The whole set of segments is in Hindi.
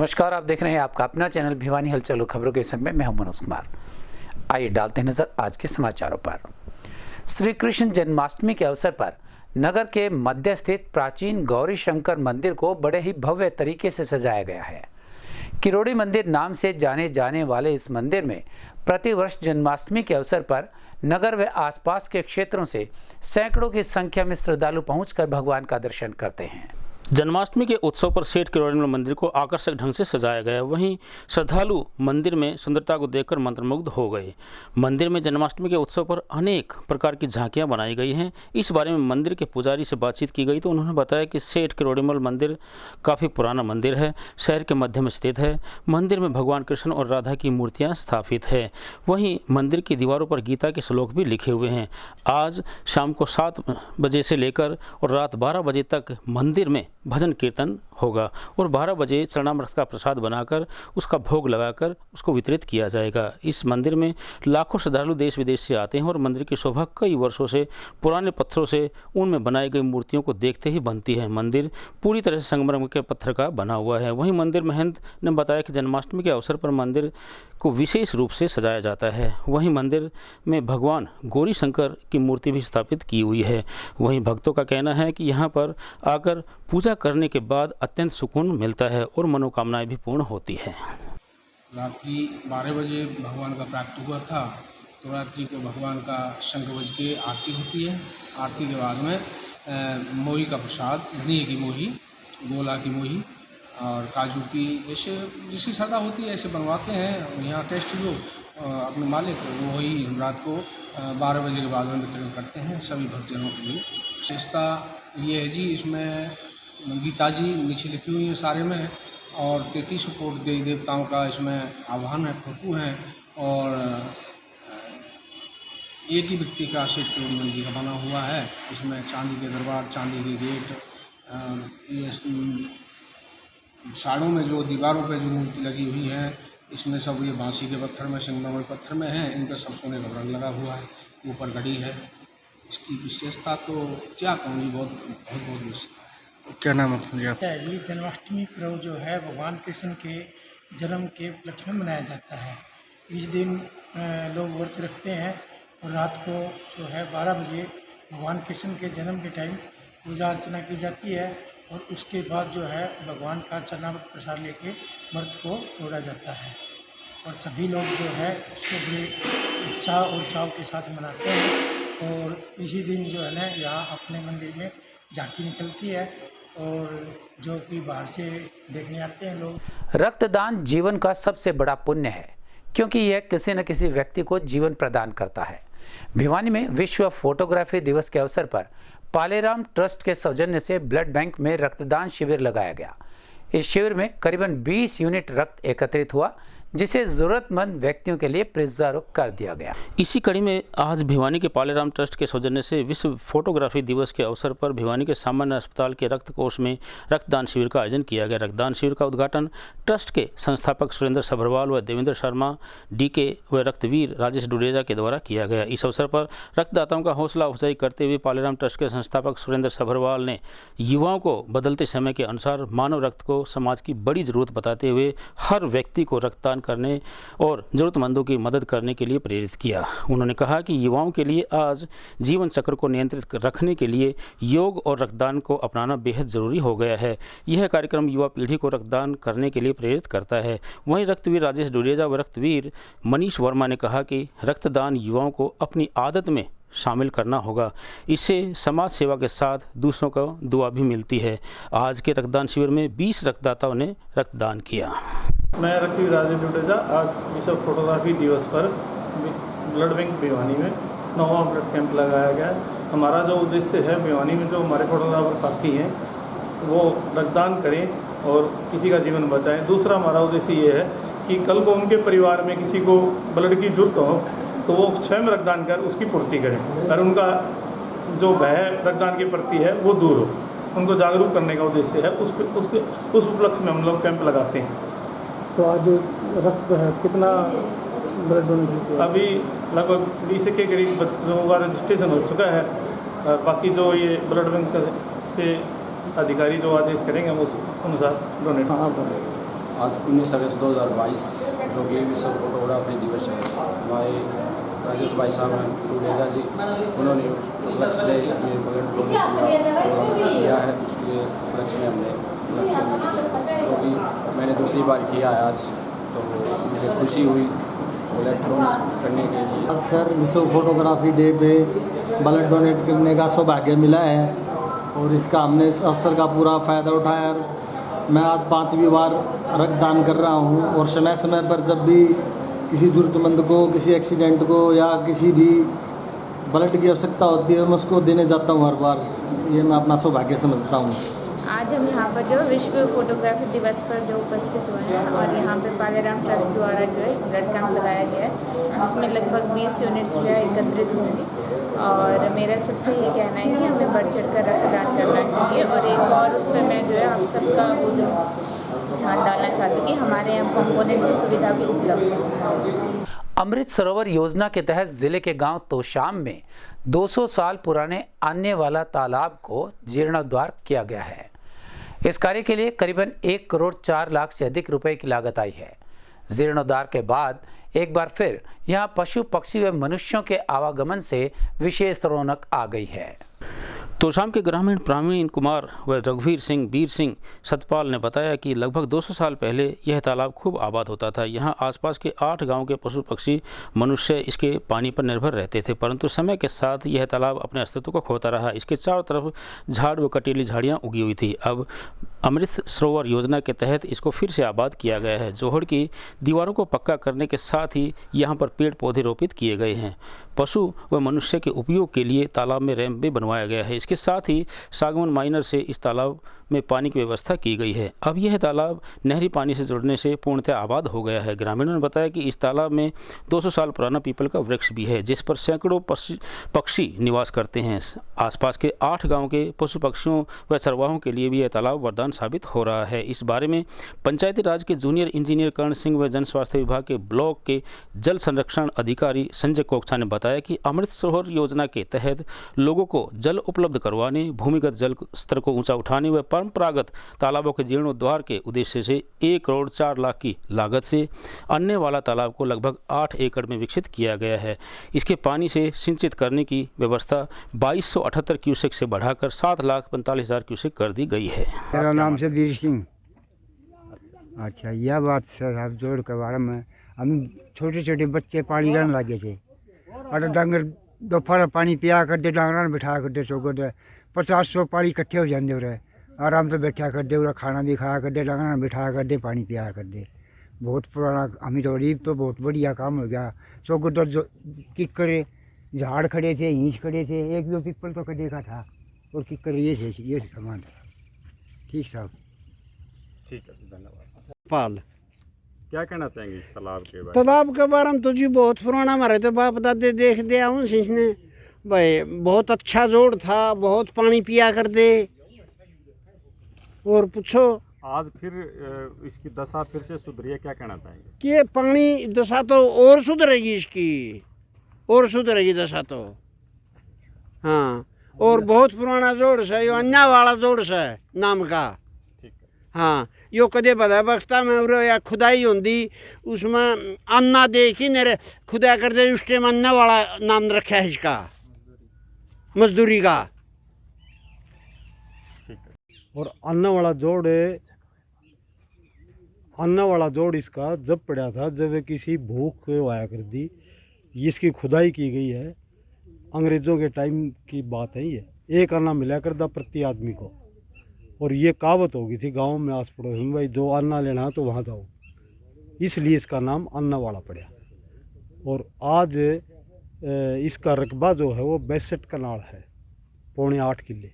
नमस्कार, आप देख रहे हैं आपका अपना चैनल भिवानी हलचल खबरों के संग में मैं हूं मनोज कुमार। आइए डालते हैं नजर आज के समाचारों पर। श्री कृष्ण जन्माष्टमी के अवसर पर नगर के मध्य स्थित प्राचीन गौरी शंकर मंदिर को बड़े ही भव्य तरीके से सजाया गया है। किरोड़ी मंदिर नाम से जाने जाने वाले इस मंदिर में प्रतिवर्ष जन्माष्टमी के अवसर पर नगर व आसपास के क्षेत्रों से सैकड़ों की संख्या में श्रद्धालु पहुंचकर भगवान का दर्शन करते हैं। जन्माष्टमी के उत्सव पर सेठ किरोड़ी मंदिर को आकर्षक ढंग से सजाया गया। वहीं श्रद्धालु मंदिर में सुंदरता को देखकर मंत्रमुग्ध हो गए। मंदिर में जन्माष्टमी के उत्सव पर अनेक प्रकार की झांकियां बनाई गई हैं। इस बारे में मंदिर के पुजारी से बातचीत की गई तो उन्होंने बताया कि सेठ किरोड़ी मंदिर काफ़ी पुराना मंदिर है, शहर के मध्य में स्थित है। मंदिर में भगवान कृष्ण और राधा की मूर्तियाँ स्थापित है। वहीं मंदिर की दीवारों पर गीता के श्लोक भी लिखे हुए हैं। आज शाम को 7 बजे से लेकर और रात 12 बजे तक मंदिर में भजन कीर्तन होगा और 12 बजे चरणामृत का प्रसाद बनाकर उसका भोग लगाकर उसको वितरित किया जाएगा। इस मंदिर में लाखों श्रद्धालु देश विदेश से आते हैं और मंदिर की शोभा कई वर्षों से पुराने पत्थरों से उनमें बनाई गई मूर्तियों को देखते ही बनती है। मंदिर पूरी तरह से संगमरमर के पत्थर का बना हुआ है। वहीं मंदिर महंत ने बताया कि जन्माष्टमी के अवसर पर मंदिर को विशेष रूप से सजाया जाता है। वहीं मंदिर में भगवान गौरी शंकर की मूर्ति भी स्थापित की हुई है। वहीं भक्तों का कहना है कि यहाँ पर आकर पूजा करने के बाद अत्यंत सुकून मिलता है और मनोकामनाएं भी पूर्ण होती है। रात्रि 12 बजे भगवान का प्राप्त हुआ था तो रात्रि को भगवान का शंख बज के आरती होती है। आरती के बाद में मोही का प्रसाद, धनिए की मोही, गोला की मोही और काजू की, जैसे जिसकी श्रद्धा होती है ऐसे बनवाते हैं। यहाँ टेस्ट जो अपने मालिक वही रात को 12 बजे के बाद में वितरण करते हैं सभी भक्तजनों के लिए। विशेषता ये है जी, इसमें गीता जी नीचे लिखी हुई है सारे में और 33 कोटि देवी देवताओं का इसमें आह्वान है, फोटो हैं और एक ही व्यक्ति का सेठ किरोड़ी जी का बना हुआ है। इसमें चांदी के दरबार, चांदी के गेट, ये साड़ों में जो दीवारों पे जो मूर्ति लगी हुई है इसमें सब ये बांसी के पत्थर में, संगमरमर पत्थर में है। इनका सब सोने का रंग लगा हुआ है, ऊपर घड़ी है। इसकी विशेषता तो क्या कहूँगी, बहुत विशेषता है। क्या नाम है आप? ये जन्माष्टमी पर्व जो है भगवान कृष्ण के जन्म के उपलक्ष्य में मनाया जाता है। इस दिन लोग व्रत रखते हैं और रात को जो है 12 बजे भगवान कृष्ण के जन्म के टाइम पूजा अर्चना की जाती है और उसके बाद जो है भगवान का चरणामृत प्रसाद लेके व्रत को तोड़ा जाता है और सभी लोग जो है उसको बड़े उत्साह और चाव के साथ मनाते हैं। और इसी दिन जो है ना यहाँ अपने मंदिर में झांकी निकलती है और जो कि बाहर से देखने आते हैं लोग। रक्तदान जीवन का सबसे बड़ा पुण्य है क्योंकि यह किसी न किसी व्यक्ति को जीवन प्रदान करता है। भिवानी में विश्व फोटोग्राफी दिवस के अवसर पर पालेराम ट्रस्ट के सौजन्य से ब्लड बैंक में रक्तदान शिविर लगाया गया। इस शिविर में करीबन 20 यूनिट रक्त एकत्रित हुआ जिसे जरूरतमंद व्यक्तियों के लिए प्रिजर्व कर दिया गया। इसी कड़ी में आज भिवानी के पालेराम ट्रस्ट के सौजन्य से विश्व फोटोग्राफी दिवस के अवसर पर भिवानी के सामान्य अस्पताल के रक्त कोष में रक्तदान शिविर का आयोजन किया गया। रक्तदान शिविर का उद्घाटन ट्रस्ट के संस्थापक सुरेंद्र सभरवाल व देवेंद्र शर्मा, डीके व रक्तवीर राजेश डुडेजा के द्वारा किया गया। इस अवसर पर रक्तदाताओं का हौसला अफजाई करते हुए पालेराम ट्रस्ट के संस्थापक सुरेंद्र सभरवाल ने युवाओं को बदलते समय के अनुसार मानव रक्त को समाज की बड़ी जरूरत बताते हुए हर व्यक्ति को रक्तदान करने और जरूरतमंदों की मदद करने के लिए प्रेरित किया। उन्होंने कहा कि युवाओं के लिए आज जीवन चक्र को नियंत्रित रखने के लिए योग और रक्तदान को अपनाना बेहद जरूरी हो गया है। यह कार्यक्रम युवा पीढ़ी को रक्तदान करने के लिए प्रेरित करता है। वहीं रक्तवीर राजेश डुडेजा व रक्तवीर मनीष वर्मा ने कहा कि रक्तदान युवाओं को अपनी आदत में शामिल करना होगा। इससे समाज सेवा के साथ दूसरों को दुआ भी मिलती है। आज के रक्तदान शिविर में 20 रक्तदाताओं ने रक्तदान किया। मैं रक्तवीर राजेश डुडेजा आज विश्व फोटोग्राफी दिवस पर ब्लड बैंक भिवानी में 9वां ब्लड कैंप लगाया गया। हमारा जो उद्देश्य है, भिवानी में जो हमारे फोटोग्राफर साथी हैं वो रक्तदान करें और किसी का जीवन बचाएं। दूसरा हमारा उद्देश्य ये है कि कल को उनके परिवार में किसी को ब्लड की जरूरत हो तो वो स्वयं रक्तदान कर उसकी पूर्ति करें और उनका जो भय रक्तदान के प्रति है वो दूर हो। उनको जागरूक करने का उद्देश्य है। उस उपलक्ष्य में हम लोग कैंप लगाते हैं। तो आज रक्त कितना ब्लड डोनेशन किया? अभी लगभग 20 के करीब लोगों का रजिस्ट्रेशन हो चुका है और बाकी जो ये ब्लड बैंक से अधिकारी जो आदेश करेंगे उस अनुसार डोनेट। कहाँ पर? आज 19 अगस्त 2022 जो कि विश्व फोटोग्राफी दिवस है। हमारे राजेश भाई साहब हैं टूडेजा जी, उन्होंने उपलक्ष्य में ये ब्लड डोनेशन का किया है। उसके उपलक्ष्य में हमने जो कि मैंने दूसरी बार किया है आज, तो मुझे खुशी हुई ब्लड डोनेट करने के लिए। आज सर विश्व फोटोग्राफी डे पे ब्लड डोनेट करने का सौभाग्य मिला है और इसका हमने इस अवसर का पूरा फ़ायदा उठाया। मैं आज 5वीं बार रक्तदान कर रहा हूँ और समय समय पर जब भी किसी ज़रूरतमंद को, किसी एक्सीडेंट को या किसी भी ब्लड की आवश्यकता होती है मैं उसको देने जाता हूँ हर बार। ये मैं अपना सौभाग्य समझता हूँ। आज हम यहाँ पर जो विश्व फोटोग्राफी दिवस पर जो उपस्थित हुए हैं और यहाँ पे पालेराम ट्रस्ट द्वारा जो है ब्लड कैंप लगाया गया है, जिसमें लगभग 20 यूनिट्स जो है एकत्रित होंगी। और मेरा सबसे ये कहना है कि हमें बढ़ चढ़ कर रक्तदान करना चाहिए। और एक और उस पर मैं जो है आप सबका वो जो ध्यान डालना चाहती हूँ कि हमारे यहाँ कंपोनेंट की सुविधा भी उपलब्ध है। अमृत सरोवर योजना के तहत जिले के गांव तोशाम में 200 साल पुराने आने वाला तालाब को जीर्णोद्धार किया गया है। इस कार्य के लिए करीबन 1 करोड़ 4 लाख से अधिक रुपए की लागत आई है। जीर्णोद्धार के बाद एक बार फिर यहां पशु पक्षी व मनुष्यों के आवागमन से विशेष रौनक आ गई है। तोशाम के ग्रामीण प्रवीण कुमार व रघुवीर सिंह बीर सिंह सतपाल ने बताया कि लगभग 200 साल पहले यह तालाब खूब आबाद होता था। यहाँ आसपास के 8 गांव के पशु पक्षी मनुष्य इसके पानी पर निर्भर रहते थे, परंतु समय के साथ यह तालाब अपने अस्तित्व को खोता रहा। इसके चारों तरफ झाड़ व कटीली झाड़ियाँ उगी हुई थी। अब अमृत सरोवर योजना के तहत इसको फिर से आबाद किया गया है। जोहड़ की दीवारों को पक्का करने के साथ ही यहाँ पर पेड़ पौधे रोपित किए गए हैं। पशु व मनुष्य के उपयोग के लिए तालाब में रैंप भी बनवाया गया है। इसके साथ ही सागवन माइनर से इस तालाब में पानी की व्यवस्था की गई है। अब यह तालाब नहरी पानी से जुड़ने से पूर्णतः आबाद हो गया है। ग्रामीणों ने बताया कि इस तालाब में 200 साल पुराना पीपल का वृक्ष भी है, जिस पर सैकड़ों पक्षी निवास करते हैं। आसपास के 8 गांव के पशु पक्षियों व चरवाहों के लिए भी यह तालाब वरदान साबित हो रहा है। इस बारे में पंचायती राज के जूनियर इंजीनियर कर्ण सिंह व जन स्वास्थ्य विभाग के ब्लॉक के जल संरक्षण अधिकारी संजय कोकछा ने बताया कि अमृत सरोवर योजना के तहत लोगों को जल उपलब्ध करवाने, भूमिगत जल स्तर को ऊंचा उठाने व परंपरागत तालाबों के जीर्णोद्धार के उद्देश्य से 1 करोड़ 4 लाख की लागत से अन्य वाला तालाब को लगभग 8 एकड़ में विकसित किया गया है। इसके पानी से सिंचित करने की व्यवस्था 2278 क्यूसेक से बढ़ाकर 7,45,000 क्यूसेक कर दी गई है। मेरा नाम से वीर सिंह। अच्छा, यह बात साहब जोड़ के बारे में हम छोटे छोटे बच्चे पानी रहने लगे थे और डंगर दोपहर पानी पिया कर दे, डांगरा बिठा कर दे, 50-100 पानी इकट्ठे हो जाते रहे, आराम से बैठा कर दे, खाना भी खाया कर दे, डांगरा बिठा कर दे, पानी पिया कर दे। बहुत पुराना हमें तो बहुत बढ़िया काम हो गया। 100 गुटर जो किक्कर झाड़ खड़े थे, हींच खड़े थे, 1-2 पीपल तो कटे का था और किक्कर ये सामान था। ठीक साहब, ठीक है, धन्यवाद। पाल क्या कहना चाहेंगे इस तालाब के बारे में? तालाब के बारे में तो जी बहुत पुराना, हमारे तो बाप दादे देख दे आऊँ इसने भाई बहुत अच्छा जोड़ था, बहुत पानी पिया कर दे और पूछो। आज फिर इसकी दशा फिर से सुधरी है, क्या कहना चाहेंगे? कि ये पानी दशा तो और सुधरेगी, इसकी और सुधरेगी दशा तो। हाँ, और बहुत पुराना जोड़ से, यो अन्ना वाला जोड़ से नाम का। हाँ, यो कदे बदा बख्ता में उरे या खुदाई होंदी उसमें अन्ना देखी नेरे खुदा कर दे, उस टाइम अन्ना वाला नाम रखा है इसका, मजदूरी का। और अन्ना वाला जोड़ इसका जब पड़ा था, जब किसी भूख आया कर दी, इसकी खुदाई की गई है। अंग्रेज़ों के टाइम की बात है ये। 1 अन्ना मिला कर दा प्रति आदमी को, और ये कहावत हो गई थी गांव में आस पड़ोस में, भाई जो अन्ना लेना तो वहाँ जाओ, इसलिए इसका नाम अन्ना वाला पड़ा। और आज इसका रकबा जो है वो 62 कनाल है, 7.25 किले।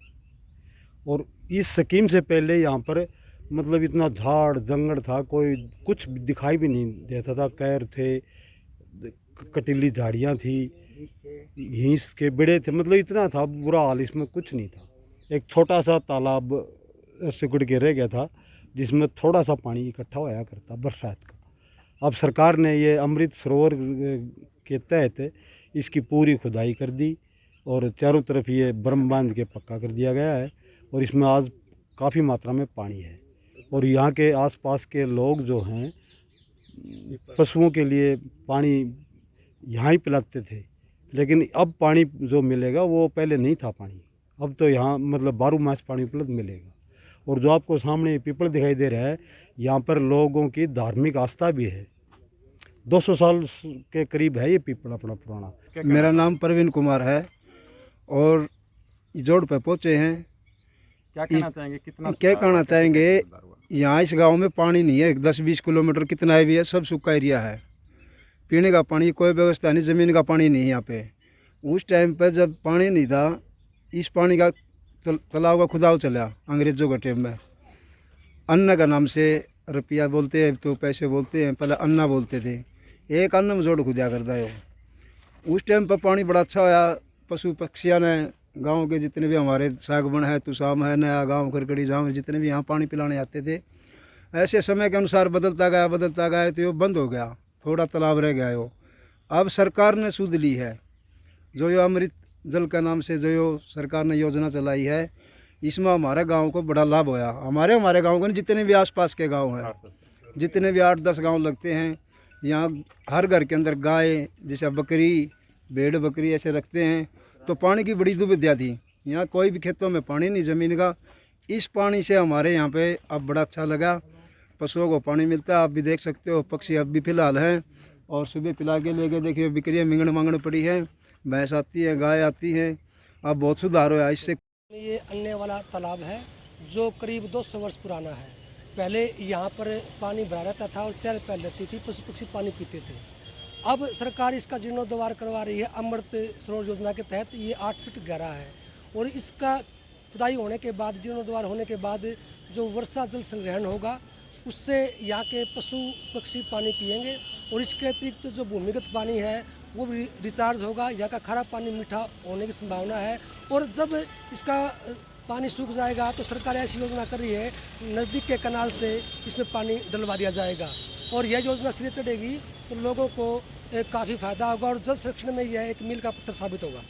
और इस स्कीम से पहले यहाँ पर मतलब इतना झाड़ जंगल था, कोई कुछ दिखाई भी नहीं देता था। कैर थे, कटीली झाड़ियाँ थी, हिंस के बेड़े थे, मतलब इतना था बुरा हाल, इसमें कुछ नहीं था। एक छोटा सा तालाब सिकुड़ के रह गया था, जिसमें थोड़ा सा पानी इकट्ठा होया करता बरसात का। अब सरकार ने ये अमृत सरोवर के तहत इसकी पूरी खुदाई कर दी और चारों तरफ ये बर्म बांध के पक्का कर दिया गया है, और इसमें आज काफ़ी मात्रा में पानी है। और यहाँ के आसपास के लोग जो हैं पशुओं के लिए पानी यहाँ ही पिलाते थे, लेकिन अब पानी जो मिलेगा वो पहले नहीं था पानी। अब तो यहाँ मतलब 12 मास पानी उपलब्ध मिलेगा। और जो आपको सामने पीपल दिखाई दे रहा है, यहाँ पर लोगों की धार्मिक आस्था भी है। 200 साल के करीब है ये पीपल अपना पुराना। मेरा नाम प्रवीण कुमार है और जोड़ पे पहुँचे हैं। क्या कहना चाहेंगे, कितना क्या कहना चाहेंगे, यहाँ इस गांव में पानी नहीं है। 10-20 किलोमीटर कितना भी है, सब सूखा एरिया है। पीने का पानी कोई व्यवस्था नहीं, ज़मीन का पानी नहीं यहाँ पे। उस टाइम पे जब पानी नहीं था, इस पानी का तालाब का खुदाव चला अंग्रेज़ों के टाइम में। अन्न का नाम से रुपया बोलते हैं तो पैसे बोलते हैं, पहले अन्ना बोलते थे। एक अन्न में जोड़ खुदा करता है। उस टाइम पर पानी बड़ा अच्छा होया। पशु पक्षियों ने, गांव के जितने भी हमारे सागबन है, तुसाम है, नया गांव, खरकड़ी गाँव, जितने भी यहाँ पानी पिलाने आते थे, ऐसे समय के अनुसार बदलता गया तो ये बंद हो गया। थोड़ा तालाब रह गया हो। अब सरकार ने सुध ली है, जो ये अमृत जल का नाम से जो ये सरकार ने योजना चलाई है, इसमें हमारे गांव को बड़ा लाभ होया। हमारे गांव के जितने भी आसपास के गांव हैं, जितने भी 8-10 गांव लगते हैं, यहाँ हर घर के अंदर गाय, जैसे बकरी, भेड़ बकरी ऐसे रखते हैं। तो पानी की बड़ी दुविधा थी। यहाँ कोई भी खेतों में पानी नहीं ज़मीन का। इस पानी से हमारे यहाँ पे अब बड़ा अच्छा लगा। पशुओं को पानी मिलता है, आप भी देख सकते हो। पक्षी अब भी फिलहाल हैं और सुबह पिला के लेके देखिए बिक्रियाँ मिंगड़ पड़ी है। भैंस आती है, गाय आती है। अब बहुत सुधार हुआ इससे। ये अन्य वाला तालाब है जो करीब 200 वर्ष पुराना है। पहले यहाँ पर पानी भरा रहता था और चहल पहल रहती थी, पशु पक्षी पानी पीते थे। अब सरकार इसका जीर्णोद्धार करवा रही है। अमृत सरोवर योजना के तहत ये 8 फीट गहरा है और इसका खुदाई होने के बाद, जीर्णोद्धार होने के बाद जो वर्षा जल संग्रहण होगा, उससे यहाँ के पशु पक्षी पानी पिएंगे। और इसके अतिरिक्त जो भूमिगत पानी है वो भी रिचार्ज होगा। यहाँ का खारा पानी मीठा होने की संभावना है। और जब इसका पानी सूख जाएगा तो सरकार ऐसी योजना कर रही है, नज़दीक के कनाल से इसमें पानी डलवा दिया जाएगा। और यह योजना सिरे चढ़ेगी तो लोगों को काफ़ी फ़ायदा होगा और जल संरक्षण में यह एक मील का पत्थर साबित होगा।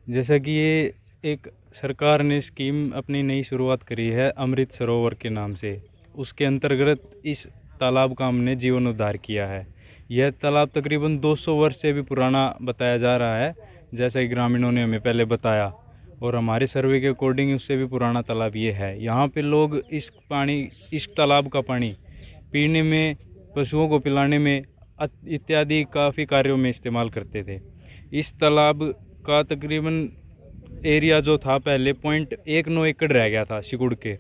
जैसा कि ये एक सरकार ने स्कीम अपनी नई शुरुआत करी है अमृत सरोवर के नाम से, उसके अंतर्गत इस तालाब का हमने जीर्णोद्धार किया है। यह तालाब तकरीबन 200 वर्ष से भी पुराना बताया जा रहा है, जैसा कि ग्रामीणों ने हमें पहले बताया। और हमारे सर्वे के अकॉर्डिंग उससे भी पुराना तालाब ये है। यहाँ पे लोग इस तालाब का पानी पीने में, पशुओं को पिलाने में इत्यादि काफ़ी कार्यों में इस्तेमाल करते थे। इस तालाब का तकरीबन एरिया जो था पहले 0.19 एकड़ रह गया था सिकुड़ के,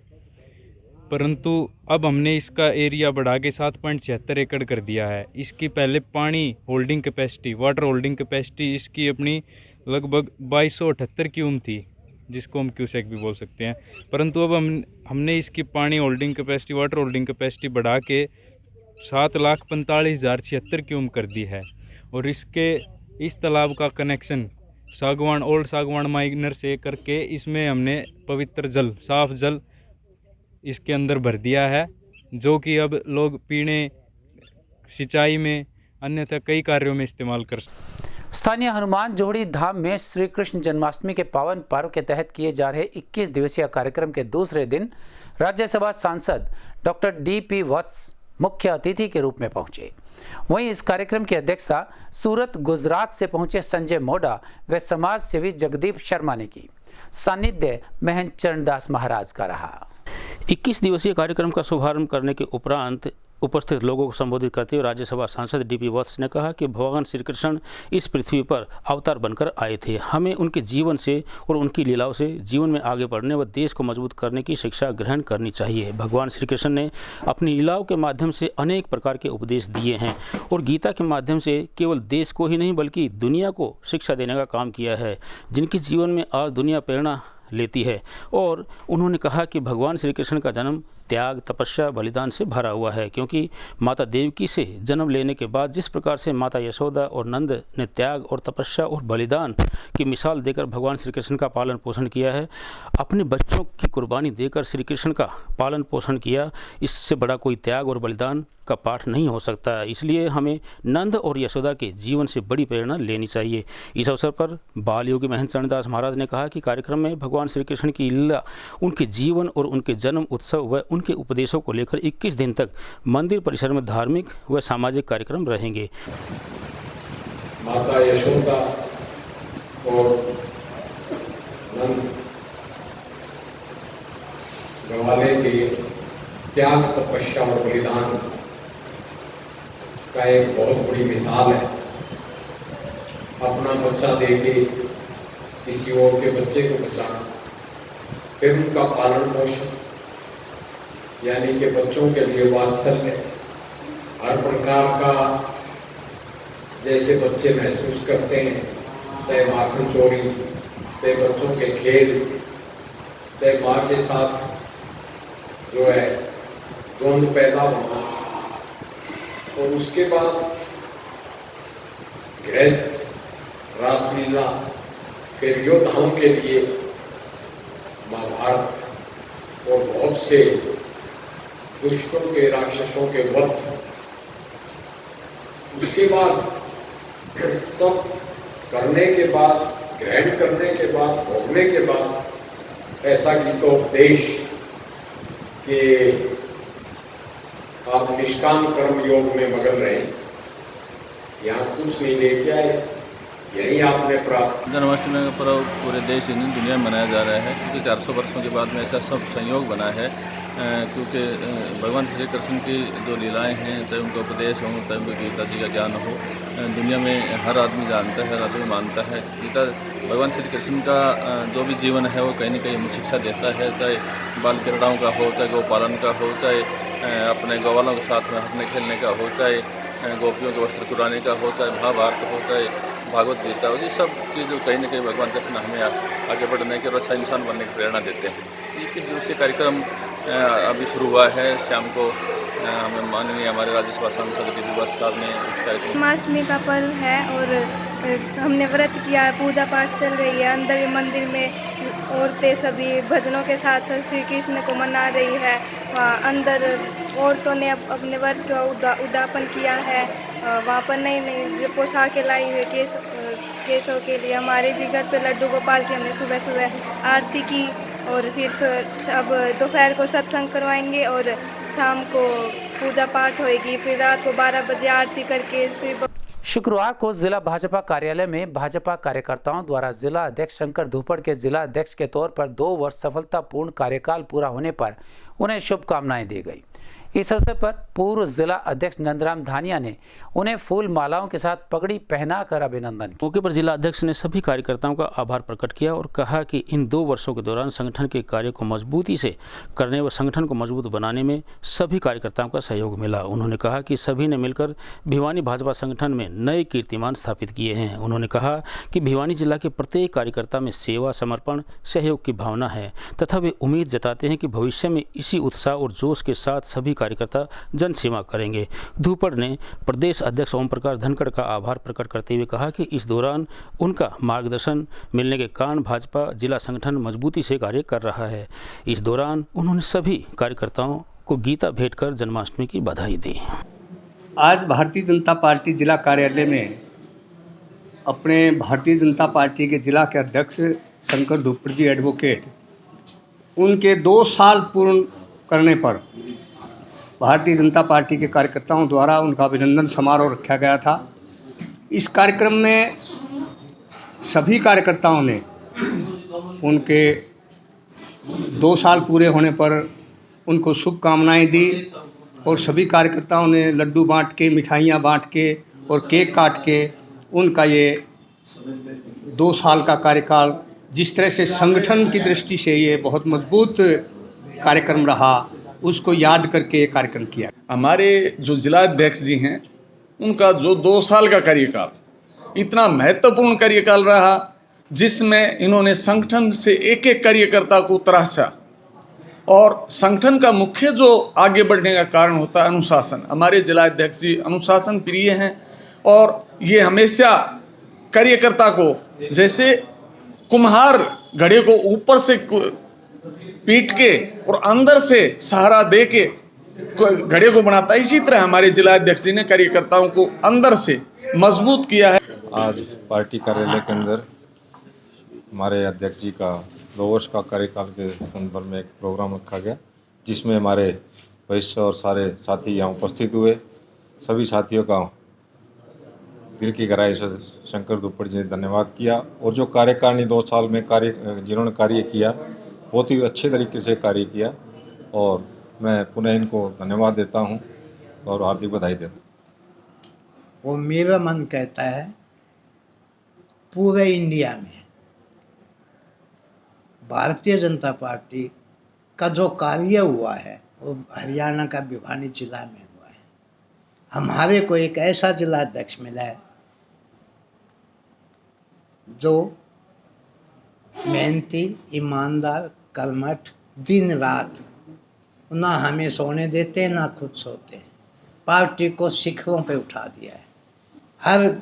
परंतु अब हमने इसका एरिया बढ़ा के 7.76 एकड़ कर दिया है। इसकी पहले पानी holding capacity, water holding capacity इसकी अपनी लगभग 2278 क्यूम थी, जिसको हम क्यूसेक भी बोल सकते हैं। परंतु अब हमने इसकी पानी holding capacity, water holding capacity बढ़ा के 7,45,076 क्यूम कर दी है। और इस तालाब का कनेक्शन ओल्ड सागवान माइनर से करके इसमें हमने पवित्र जल, साफ जल इसके अंदर भर दिया है, जो कि अब लोग पीने, सिंचाई में, अन्यथा कई कार्यों में इस्तेमाल कर सकते हैं। स्थानीय हनुमान जोड़ी धाम में श्री कृष्ण जन्माष्टमी के पावन पर्व के तहत किए जा रहे 21 दिवसीय कार्यक्रम के दूसरे दिन राज्यसभा सांसद डॉक्टर DP वत्स मुख्य अतिथि के रूप में पहुंचे। वहीं इस कार्यक्रम की अध्यक्षता सूरत, गुजरात से पहुंचे संजय मोडा व समाज सेवी जगदीप शर्मा ने की। सानिध्य महंत चरणदास महाराज का रहा। 21 दिवसीय कार्यक्रम का शुभारंभ करने के उपरांत उपस्थित लोगों को संबोधित करते हुए राज्यसभा सांसद DP वत्स ने कहा कि भगवान श्री कृष्ण इस पृथ्वी पर अवतार बनकर आए थे। हमें उनके जीवन से और उनकी लीलाओं से जीवन में आगे बढ़ने व देश को मजबूत करने की शिक्षा ग्रहण करनी चाहिए। भगवान श्री कृष्ण ने अपनी लीलाओं के माध्यम से अनेक प्रकार के उपदेश दिए हैं और गीता के माध्यम से केवल देश को ही नहीं बल्कि दुनिया को शिक्षा देने का काम किया है, जिनके जीवन में आज दुनिया प्रेरणा लेती है। और उन्होंने कहा कि भगवान श्री कृष्ण का जन्म त्याग, तपस्या, बलिदान से भरा हुआ है, क्योंकि माता देवकी से जन्म लेने के बाद जिस प्रकार से माता यशोदा और नंद ने त्याग और तपस्या और बलिदान की मिसाल देकर भगवान श्री कृष्ण का पालन पोषण किया है, अपने बच्चों की कुर्बानी देकर श्री कृष्ण का पालन पोषण किया, इससे बड़ा कोई त्याग और बलिदान का पाठ नहीं हो सकता। इसलिए हमें नंद और यशोदा के जीवन से बड़ी प्रेरणा लेनी चाहिए। इस अवसर पर बाल योगी महंत चरणदास महाराज ने कहा कि कार्यक्रम में भगवान श्री कृष्ण की लीला, उनके जीवन और उनके जन्म उत्सव व उनके उपदेशों को लेकर 21 दिन तक मंदिर परिसर में धार्मिक व सामाजिक कार्यक्रम रहेंगे। माता यशोदा और नंद गवाले के त्याग, तपस्या और बलिदान का एक बहुत बड़ी मिसाल है। अपना बच्चा देके किसी और के बच्चे को बचाना, फिर उनका पालन पोषण, यानी कि बच्चों के लिए वात्सल्य, हर प्रकार का जैसे बच्चे महसूस करते हैं, चाहे माखन चोरी, चाहे बच्चों के खेल, चाहे माँ के साथ जो है द्वंद्व पैदा होना, और उसके बाद गृहस्थ, रासलीला, फिर योद्धाओं के लिए महाभारत और बहुत से दुष्टों के, राक्षसों के वध, उसके बाद सब करने के बाद, ग्रहण करने के बाद, भोगने के बाद ऐसा गीतोपदेश कि आप निष्काम कर्म योग में मगन रहे, यहाँ कुछ नहीं लेके आए, यही आपने प्राप्त। जन्माष्टमी का पर्व पूरे देश हिंदी दुनिया में मनाया जा रहा है, क्योंकि 400 वर्षों के बाद में ऐसा सब संयोग बना है, क्योंकि भगवान श्री कृष्ण की जो लीलाएं हैं, चाहे उनका उपदेश हो, चाहे उनकी गीता जी का ज्ञान हो, दुनिया में हर आदमी जानता है, हर आदमी मानता है। गीता भगवान श्री कृष्ण का जो भी जीवन है वो कहीं न कहीं हमें शिक्षा देता है, चाहे बाल क्रीड़ाओं का हो, चाहे गौपालन का हो, चाहे अपने गौवालों के साथ में हंसने खेलने का हो, चाहे गोपियों के वस्त्र चुराने का हो, चाहे महाभारत हो, चाहे भागवत गीता हो, ये सब चीज़ कहीं न कहीं भगवान कृष्ण हमें आगे बढ़ने के और अच्छा इंसान बनने की प्रेरणा देते हैं। ये 21 दिवसीय कार्यक्रम अभी शुरू हुआ है। शाम को हमें माननीय हमारे राज्यसभा सांसद डीबी वत्स साहब ने इस कार्यक्रम जन्माष्टमी का पर्व है और हमने व्रत किया है, पूजा पाठ चल रही है। अंदर मंदिर में औरतें सभी भजनों के साथ श्री कृष्ण को मना रही है। वहाँ अंदर औरतों ने अपने व्रत का उद्यापन किया है। वहाँ पर नई नई पोशाकें लाई हुई केशों के लिए। हमारे भी घर पे लड्डू गोपाल की हमने सुबह सुबह आरती की और फिर अब दोपहर को सत्संग करवाएंगे और शाम को पूजा पाठ होएगी। फिर रात को 12 बजे आरती करके शुक्रवार को जिला भाजपा कार्यालय में भाजपा कार्यकर्ताओं द्वारा जिला अध्यक्ष शंकर धूपड़ के जिला अध्यक्ष के तौर पर 2 वर्ष सफलतापूर्ण कार्यकाल पूरा होने पर उन्हें शुभकामनाएं दी गई। इस अवसर पर पूर्व जिला अध्यक्ष नंदराम धानिया ने उन्हें फूल मालाओं के साथ पगड़ी पहनाकर अभिनंदन किया। मौके पर जिला अध्यक्ष ने सभी कार्यकर्ताओं का आभार प्रकट किया और कहा कि इन 2 वर्षों के दौरान संगठन के कार्य को मजबूती से करने व संगठन को मजबूत बनाने में सभी कार्यकर्ताओं का सहयोग मिला। उन्होंने कहा कि सभी ने मिलकर भिवानी भाजपा संगठन में नए कीर्तिमान स्थापित किए हैं। उन्होंने कहा कि भिवानी जिला के प्रत्येक कार्यकर्ता में सेवा, समर्पण, सहयोग की भावना है तथा वे उम्मीद जताते हैं कि भविष्य में इसी उत्साह और जोश के साथ सभी कार्यकर्ता जन सेवा करेंगे। धूपड़ ने प्रदेश अध्यक्ष ओम प्रकाश धनखड़ का आभार प्रकट करते हुए कहा कि इस दौरान उनका मार्गदर्शन मिलने के कारण भाजपा जिला संगठन मजबूती से कार्य कर रहा है। इस दौरान उन्होंने सभी कार्यकर्ताओं को गीता भेंट कर जन्माष्टमी की बधाई दी। आज भारतीय जनता पार्टी जिला कार्यालय में अपने भारतीय जनता पार्टी के जिला के अध्यक्ष शंकर धूपड़ जी एडवोकेट, उनके 2 साल पूर्ण करने पर भारतीय जनता पार्टी के कार्यकर्ताओं द्वारा उनका अभिनंदन समारोह रखा गया था। इस कार्यक्रम में सभी कार्यकर्ताओं ने उनके 2 साल पूरे होने पर उनको शुभकामनाएं दी और सभी कार्यकर्ताओं ने लड्डू बांट के, मिठाइयाँ बांट के और केक काट के उनका ये 2 साल का कार्यकाल, जिस तरह से संगठन की दृष्टि से ये बहुत मजबूत कार्यक्रम रहा, उसको याद करके ये कार्यक्रम किया। हमारे जो जिला अध्यक्ष जी हैं, उनका जो 2 साल का कार्यकाल इतना महत्वपूर्ण कार्यकाल रहा, जिसमें इन्होंने संगठन से एक एक कार्यकर्ता को तराशा, और संगठन का मुख्य जो आगे बढ़ने का कारण होता है अनुशासन। हमारे जिला अध्यक्ष जी अनुशासन प्रिय हैं और ये हमेशा कार्यकर्ता को, जैसे कुम्हार घड़े को ऊपर से पीट के और अंदर से सहारा दे के घड़े को बनाता है, इसी तरह हमारे जिला अध्यक्ष जी ने कार्यकर्ताओं को अंदर से मजबूत किया है। आज पार्टी कार्यालय के अंदर हमारे अध्यक्ष जी का 2 वर्ष का कार्यकाल के संदर्भ में एक प्रोग्राम रखा गया, जिसमें हमारे वरिष्ठ और सारे साथी यहाँ उपस्थित हुए। सभी साथियों का दिल की गहराई से शंकर दुप्पड़ जी ने धन्यवाद किया और जो कार्यकारिणी 2 साल में जिन्होंने कार्य किया बहुत ही अच्छे तरीके से कार्य किया और मैं पुनः इनको धन्यवाद देता हूँ और हार्दिक बधाई देता हूँ। वो मेरा मन कहता है पूरे इंडिया में भारतीय जनता पार्टी का जो कार्य हुआ है वो हरियाणा का भिवानी जिला में हुआ है। हमारे को एक ऐसा जिला अध्यक्ष मिला है जो मेहनती, ईमानदार, कर्मठ, दिन रात ना हमें सोने देते ना खुद सोते, पार्टी को शिखरों पे उठा दिया है। हर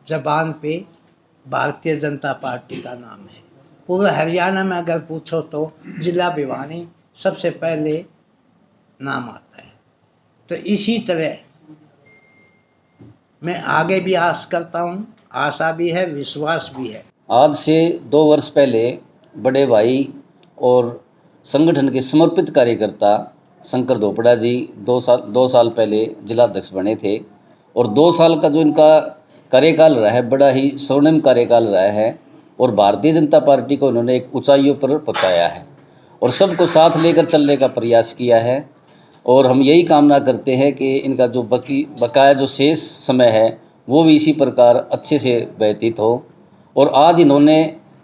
जबान पे भारतीय जनता पार्टी का नाम है। पूरे हरियाणा में अगर पूछो तो जिला भिवानी सबसे पहले नाम आता है। तो इसी तरह मैं आगे भी आस करता हूँ, आशा भी है, विश्वास भी है। आज से 2 वर्ष पहले बड़े भाई और संगठन के समर्पित कार्यकर्ता शंकर धोपड़ा जी 2 साल पहले जिलाध्यक्ष बने थे और 2 साल का जो इनका कार्यकाल रहा है बड़ा ही स्वर्णिम कार्यकाल रहा है और भारतीय जनता पार्टी को इन्होंने एक ऊंचाइयों पर पहुंचाया है और सबको साथ लेकर चलने का प्रयास किया है। और हम यही कामना करते हैं कि इनका जो बकाया जो शेष समय है वो भी इसी प्रकार अच्छे से व्यतीत हो। और आज इन्होंने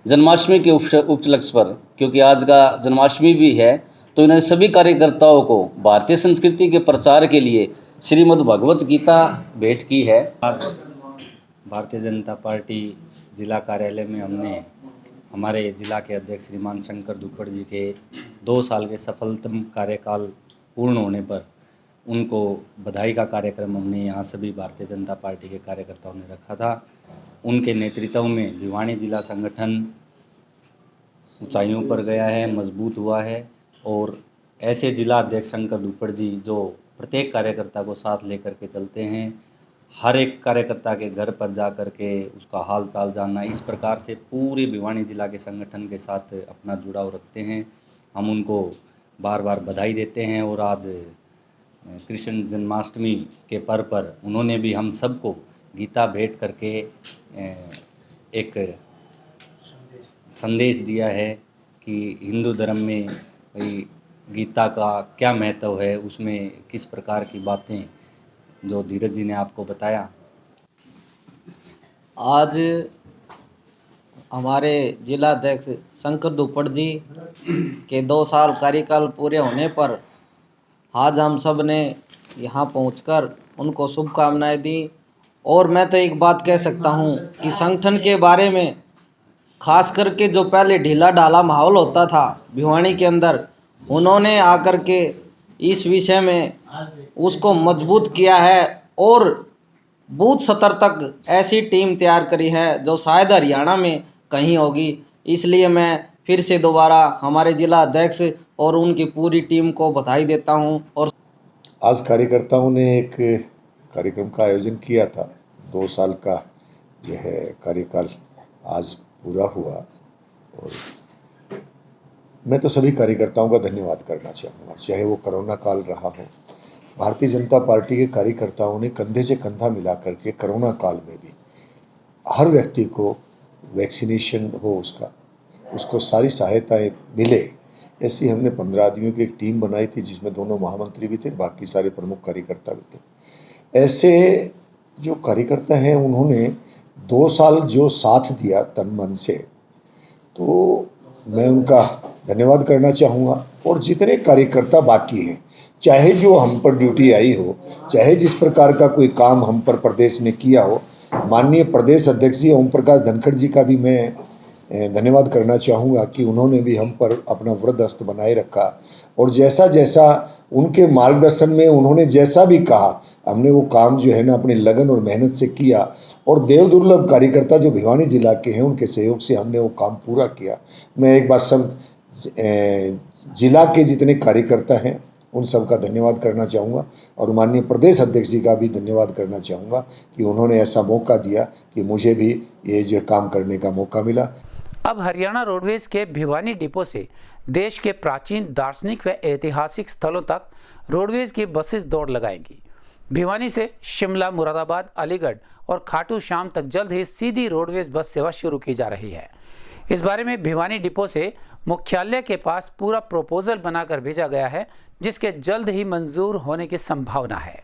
जन्माष्टमी के उपलक्ष्य पर, क्योंकि आज का जन्माष्टमी भी है, तो इन्होंने सभी कार्यकर्ताओं को भारतीय संस्कृति के प्रचार के लिए श्रीमद् भगवत गीता भेंट की है। आज भारतीय जनता पार्टी जिला कार्यालय में हमने हमारे जिला के अध्यक्ष श्रीमान शंकर दुप्पड़ जी के 2 साल के सफलतम कार्यकाल पूर्ण होने पर उनको बधाई का कार्यक्रम हमने यहाँ सभी भारतीय जनता पार्टी के कार्यकर्ताओं ने रखा था। उनके नेतृत्व में भिवानी जिला संगठन ऊंचाइयों पर गया है, मजबूत हुआ है और ऐसे जिला अध्यक्ष शंकर दुप्पड़ जी जो प्रत्येक कार्यकर्ता को साथ लेकर के चलते हैं, हर एक कार्यकर्ता के घर पर जा कर के उसका हाल चाल जानना, इस प्रकार से पूरे भिवानी जिला के संगठन के साथ अपना जुड़ाव रखते हैं। हम उनको बार बार बधाई देते हैं और आज कृष्ण जन्माष्टमी के पर्व पर उन्होंने भी हम सबको गीता भेंट करके एक संदेश दिया है कि हिंदू धर्म में भाई गीता का क्या महत्व है, उसमें किस प्रकार की बातें जो धीरज जी ने आपको बताया। आज हमारे जिला अध्यक्ष शंकर दुप्पड़ जी के 2 साल कार्यकाल पूरे होने पर आज हम सब ने यहाँ पहुंचकर उनको शुभकामनाएं दी। और मैं तो एक बात कह सकता हूँ कि संगठन के बारे में खास करके जो पहले ढीला ढाला माहौल होता था भिवानी के अंदर, उन्होंने आकर के इस विषय में उसको मजबूत किया है और बूथ स्तर तक ऐसी टीम तैयार करी है जो शायद हरियाणा में कहीं होगी। इसलिए मैं फिर से दोबारा हमारे जिला अध्यक्ष और उनकी पूरी टीम को बधाई देता हूं। और आज कार्यकर्ताओं ने एक कार्यक्रम का आयोजन किया था। 2 साल का जो है कार्यकाल आज पूरा हुआ और मैं तो सभी कार्यकर्ताओं का धन्यवाद करना चाहूँगा। चाहे वो कोरोना काल रहा हो, भारतीय जनता पार्टी के कार्यकर्ताओं ने कंधे से कंधा मिला करके कोरोना काल में भी हर व्यक्ति को वैक्सीनेशन हो उसको सारी सहायताएं मिले, ऐसी हमने 15 आदमियों की एक टीम बनाई थी जिसमें दोनों महामंत्री भी थे, बाकी सारे प्रमुख कार्यकर्ता भी थे। ऐसे जो कार्यकर्ता हैं उन्होंने 2 साल जो साथ दिया तन मन से, तो मैं उनका धन्यवाद करना चाहूँगा। और जितने कार्यकर्ता बाकी हैं, चाहे जो हम पर ड्यूटी आई हो, चाहे जिस प्रकार का कोई काम हम पर प्रदेश ने किया हो, माननीय प्रदेश अध्यक्ष जी ओम प्रकाश धनखड़ जी का भी मैं धन्यवाद करना चाहूँगा कि उन्होंने भी हम पर अपना वृद्धस्त बनाए रखा और जैसा जैसा उनके मार्गदर्शन में उन्होंने जैसा भी कहा हमने वो काम जो है ना अपनी लगन और मेहनत से किया और देव दुर्लभ कार्यकर्ता जो भिवानी जिला के हैं उनके सहयोग से हमने वो काम पूरा किया। मैं एक बार सब जिला के जितने कार्यकर्ता हैं उन सब का धन्यवाद करना चाहूँगा और माननीय प्रदेश अध्यक्ष जी का भी धन्यवाद करना चाहूँगा कि उन्होंने ऐसा मौका दिया कि मुझे भी ये जो काम करने का मौका मिला। अब हरियाणा रोडवेज के भिवानी डिपो से देश के प्राचीन दार्शनिक व ऐतिहासिक स्थलों तक रोडवेज की बसेस दौड़ लगाएंगी। भिवानी से शिमला, मुरादाबाद, अलीगढ़ और खाटू श्याम तक जल्द ही सीधी रोडवेज बस सेवा शुरू की जा रही है। इस बारे में भिवानी डिपो से मुख्यालय के पास पूरा प्रपोजल बनाकर भेजा गया है, जिसके जल्द ही मंजूर होने की संभावना है।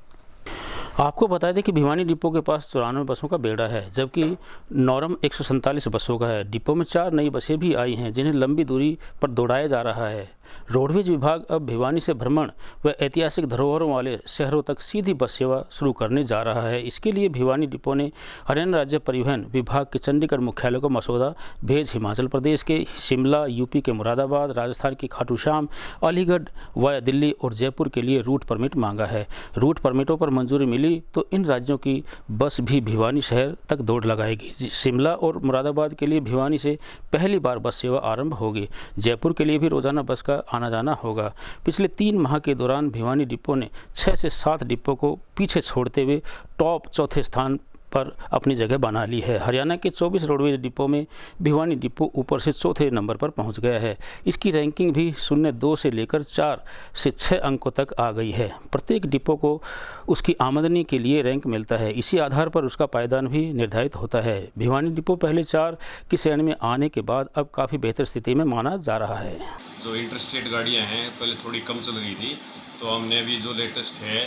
आपको बता दें कि भिवानी डिपो के पास 94 बसों का बेड़ा है, जबकि नॉर्म 147 बसों का है। डिपो में 4 नई बसें भी आई हैं, जिन्हें लंबी दूरी पर दौड़ाया जा रहा है। रोडवेज विभाग अब भिवानी से भ्रमण व ऐतिहासिक धरोहरों वाले शहरों तक सीधी बस सेवा शुरू करने जा रहा है। इसके लिए भिवानी डिपो ने हरियाणा राज्य परिवहन विभाग के चंडीगढ़ मुख्यालय को मसौदा भेज हिमाचल प्रदेश के शिमला, यूपी के मुरादाबाद, राजस्थान के खाटू श्याम, अलीगढ़ वाया दिल्ली और जयपुर के लिए रूट परमिट मांगा है। रूट परमिटों पर मंजूरी मिली तो इन राज्यों की बस भी भिवानी शहर तक दौड़ लगाएगी। शिमला और मुरादाबाद के लिए भिवानी से पहली बार बस सेवा आरंभ होगी। जयपुर के लिए भी रोजाना बस का आना जाना होगा। पिछले 3 माह के दौरान भिवानी डिपो ने 6 से 7 डिपो को पीछे छोड़ते हुए टॉप चौथे स्थान पर अपनी जगह बना ली है। हरियाणा के 24 रोडवेज डिपो में भिवानी डिपो ऊपर से चौथे नंबर पर पहुंच गया है। इसकी रैंकिंग भी 02 से लेकर 4 से 6 अंकों तक आ गई है। प्रत्येक डिपो को उसकी आमदनी के लिए रैंक मिलता है। इसी आधार पर उसका पायदान भी निर्धारित होता है। भिवानी डिपो पहले 4 की श्रेणी में आने के बाद अब काफ़ी बेहतर स्थिति में माना जा रहा है। जो इंटरस्टेट गाड़ियाँ हैं पहले थोड़ी कम चल रही थी, तो हमने अभी जो लेटेस्ट है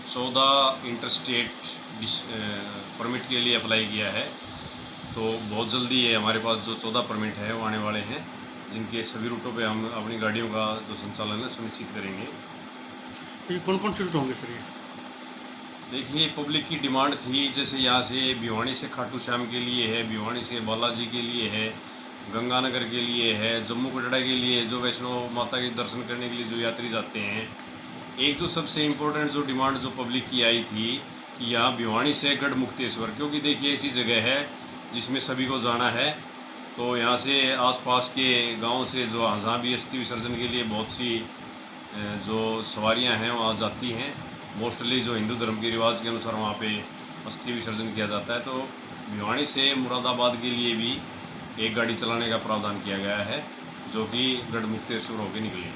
14 इंटरस्टेट परमिट के लिए अप्लाई किया है। तो बहुत जल्दी है हमारे पास जो 14 परमिट है वो आने वाले हैं, जिनके सभी रूटों पे हम अपनी गाड़ियों का जो संचालन है सुनिश्चित करेंगे। तो ये कौन कौन से रूट होंगे सर? ये देखिए, पब्लिक की डिमांड थी, जैसे यहाँ से भिवानी से खाटू श्याम के लिए है, भिवानी से बालाजी के लिए है, गंगानगर के लिए है, जम्मू कटरा के लिए, जो वैष्णो माता के दर्शन करने के लिए जो यात्री जाते हैं। एक जो सबसे इम्पोर्टेंट जो डिमांड जो पब्लिक की आई थी कि यहाँ भिवानी से गढ़ मुक्तेश्वर, क्योंकि देखिए ऐसी जगह है जिसमें सभी को जाना है। तो यहाँ से आसपास के गांव से जो जहाँ भी अस्थि विसर्जन के लिए बहुत सी जो सवारियाँ हैं वहाँ जाती हैं। मोस्टली जो हिंदू धर्म के रिवाज के अनुसार वहाँ पे अस्थि विसर्जन किया जाता है। तो भिवानी से मुरादाबाद के लिए भी एक गाड़ी चलाने का प्रावधान किया गया है, जो कि गढ़ मुक्तेश्वर होकर निकली।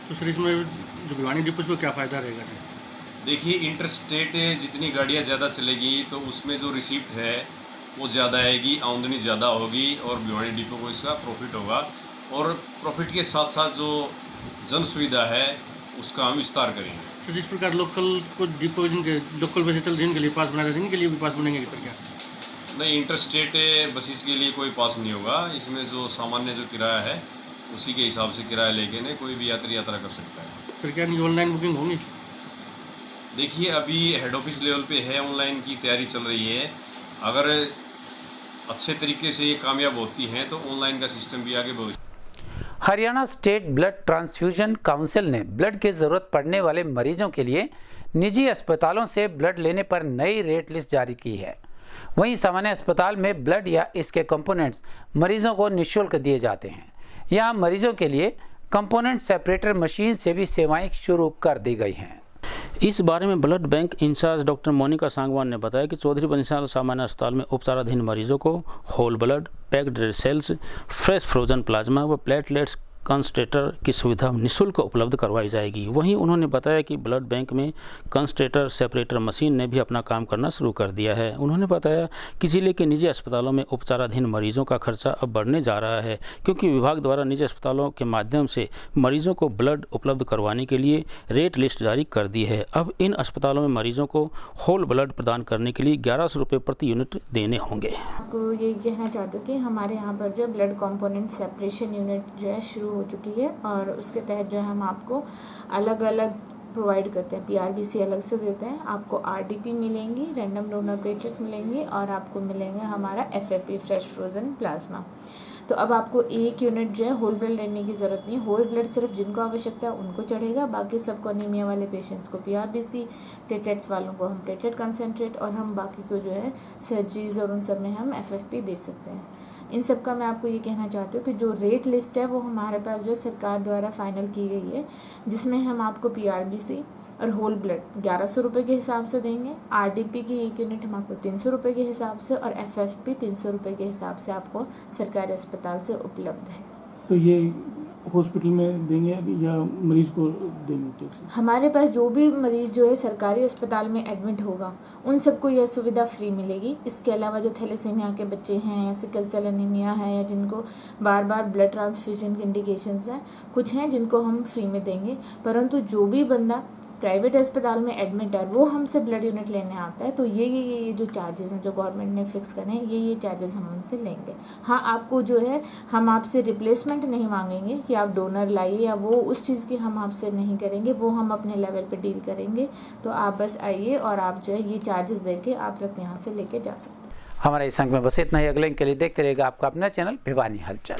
तो सर इसमें जो भिवानी डिपो में क्या फ़ायदा रहेगा सर? देखिए, इंटरस्टेट जितनी गाड़ियाँ ज़्यादा चलेगी तो उसमें जो रिसिप्ट है वो ज़्यादा आएगी, आमदनी ज़्यादा होगी और भिवानी डिपो को इसका प्रॉफिट होगा। और प्रॉफिट के साथ साथ जो जन सुविधा है उसका हम विस्तार करेंगे। तो जिस प्रकार लोकल को डिपो जिनके लोकल बसें चल जिनके लिए पास बना देते हैं, इनके लिए भी पास बनेंगे सर क्या? नहीं, इंटरस्टेट बसेस के लिए कोई पास नहीं होगा। इसमें जो सामान्य जो किराया है उसी के हिसाब से किराया लेके ने कोई भी यात्री यात्रा कर सकता है। सर क्या ऑनलाइन बुकिंग होगी? देखिए, अभी हेड ऑफिस लेवल पे है, ऑनलाइन की तैयारी चल रही है। अगर अच्छे तरीके से ये कामयाब होती हैं तो ऑनलाइन का सिस्टम भी आगे बढ़। Haryana state blood transfusion council ने ब्लड की जरूरत पड़ने वाले मरीजों के लिए निजी अस्पतालों से ब्लड लेने पर नई रेट लिस्ट जारी की है। वहीं सामान्य अस्पताल में ब्लड या इसके कंपोनेंट्स मरीजों को निःशुल्क दिए जाते हैं। यहाँ मरीजों के लिए कंपोनेंट सेपरेटर मशीन से भी सेवाएं शुरू कर दी गई हैं। इस बारे में blood bank incharge doctor Monika Sangwan ने बताया कि चौधरी बंसीलाल सामान्य अस्पताल में उपचाराधीन मरीजों को whole blood, packed red cells, fresh frozen plasma व प्लेटलेट्स कंसंट्रेटर की सुविधा निःशुल्क उपलब्ध करवाई जाएगी। वहीं उन्होंने बताया कि ब्लड बैंक में कंसंट्रेटर सेपरेटर मशीन ने भी अपना काम करना शुरू कर दिया है। उन्होंने बताया कि जिले के निजी अस्पतालों में उपचाराधीन मरीजों का खर्चा अब बढ़ने जा रहा है, क्योंकि विभाग द्वारा निजी अस्पतालों के माध्यम से मरीजों को ब्लड उपलब्ध करवाने के लिए रेट लिस्ट जारी कर दी है। अब इन अस्पतालों में मरीजों को होल ब्लड प्रदान करने के लिए 1100 रुपये प्रति यूनिट देने होंगे। आपको ये कहना चाहते हैं कि हमारे यहाँ पर जो ब्लड कंपोनेंट सेपरेशन यूनिट जो है शुरू हो चुकी है, और उसके तहत जो है हम आपको अलग अलग प्रोवाइड करते हैं। PRBC अलग से देते हैं, आपको RDP मिलेंगी, रैंडम डोनर प्लेटलेट्स मिलेंगी, और आपको मिलेंगे हमारा FFP फ्रेश फ्रोजन प्लाज्मा। तो अब आपको 1 यूनिट जो है होल ब्लड लेने की ज़रूरत नहीं है। होल ब्लड सिर्फ जिनको आवश्यकता है उनको चढ़ेगा, बाकी सबको अनीमिया वाले पेशेंट्स को PRBC, प्लेटलेट्स वालों को हम प्लेटलेट कंसनट्रेट, और हम बाकी को जो है सर्जरीज और उन सब में हम FFP दे सकते हैं। इन सब का मैं आपको ये कहना चाहती हूँ कि जो रेट लिस्ट है वो हमारे पास जो है सरकार द्वारा फाइनल की गई है, जिसमें हम आपको PRBC और होल ब्लड 1100 रुपये के हिसाब से देंगे, RDP की 1 यूनिट हम आपको 300 रुपये के हिसाब से, और FFP 300 रुपये के हिसाब से आपको सरकारी अस्पताल से उपलब्ध है। तो ये हॉस्पिटल में देंगे या मरीज को देंगे कैसे? हमारे पास जो भी मरीज जो है सरकारी अस्पताल में एडमिट होगा उन सबको यह सुविधा फ्री मिलेगी। इसके अलावा जो थैलेसीमिया के बच्चे हैं या सिकल सेल एनीमिया है या जिनको बार बार ब्लड ट्रांसफ्यूजन के इंडिकेशंस हैं, कुछ हैं जिनको हम फ्री में देंगे। परंतु जो भी बंदा प्राइवेट अस्पताल में एडमिट है वो हमसे ब्लड यूनिट लेने आता है तो ये जो चार्जेस हैं जो गवर्नमेंट ने फिक्स करे हैं ये चार्जेस हम उनसे लेंगे। हाँ, आपको जो है हम आपसे रिप्लेसमेंट नहीं मांगेंगे कि आप डोनर लाइए या वो उस चीज़ की हम आपसे नहीं करेंगे, वो हम अपने लेवल पे डील करेंगे। तो आप बस आइए और आप जो है ये चार्जेस दे के आप रक्त यहाँ से लेके जा सकते हैं। हमारे इस अंक में बस इतना ही। अगले अंक के लिए देखते रहेगा आपका अपना चैनल भिवानी हलचल।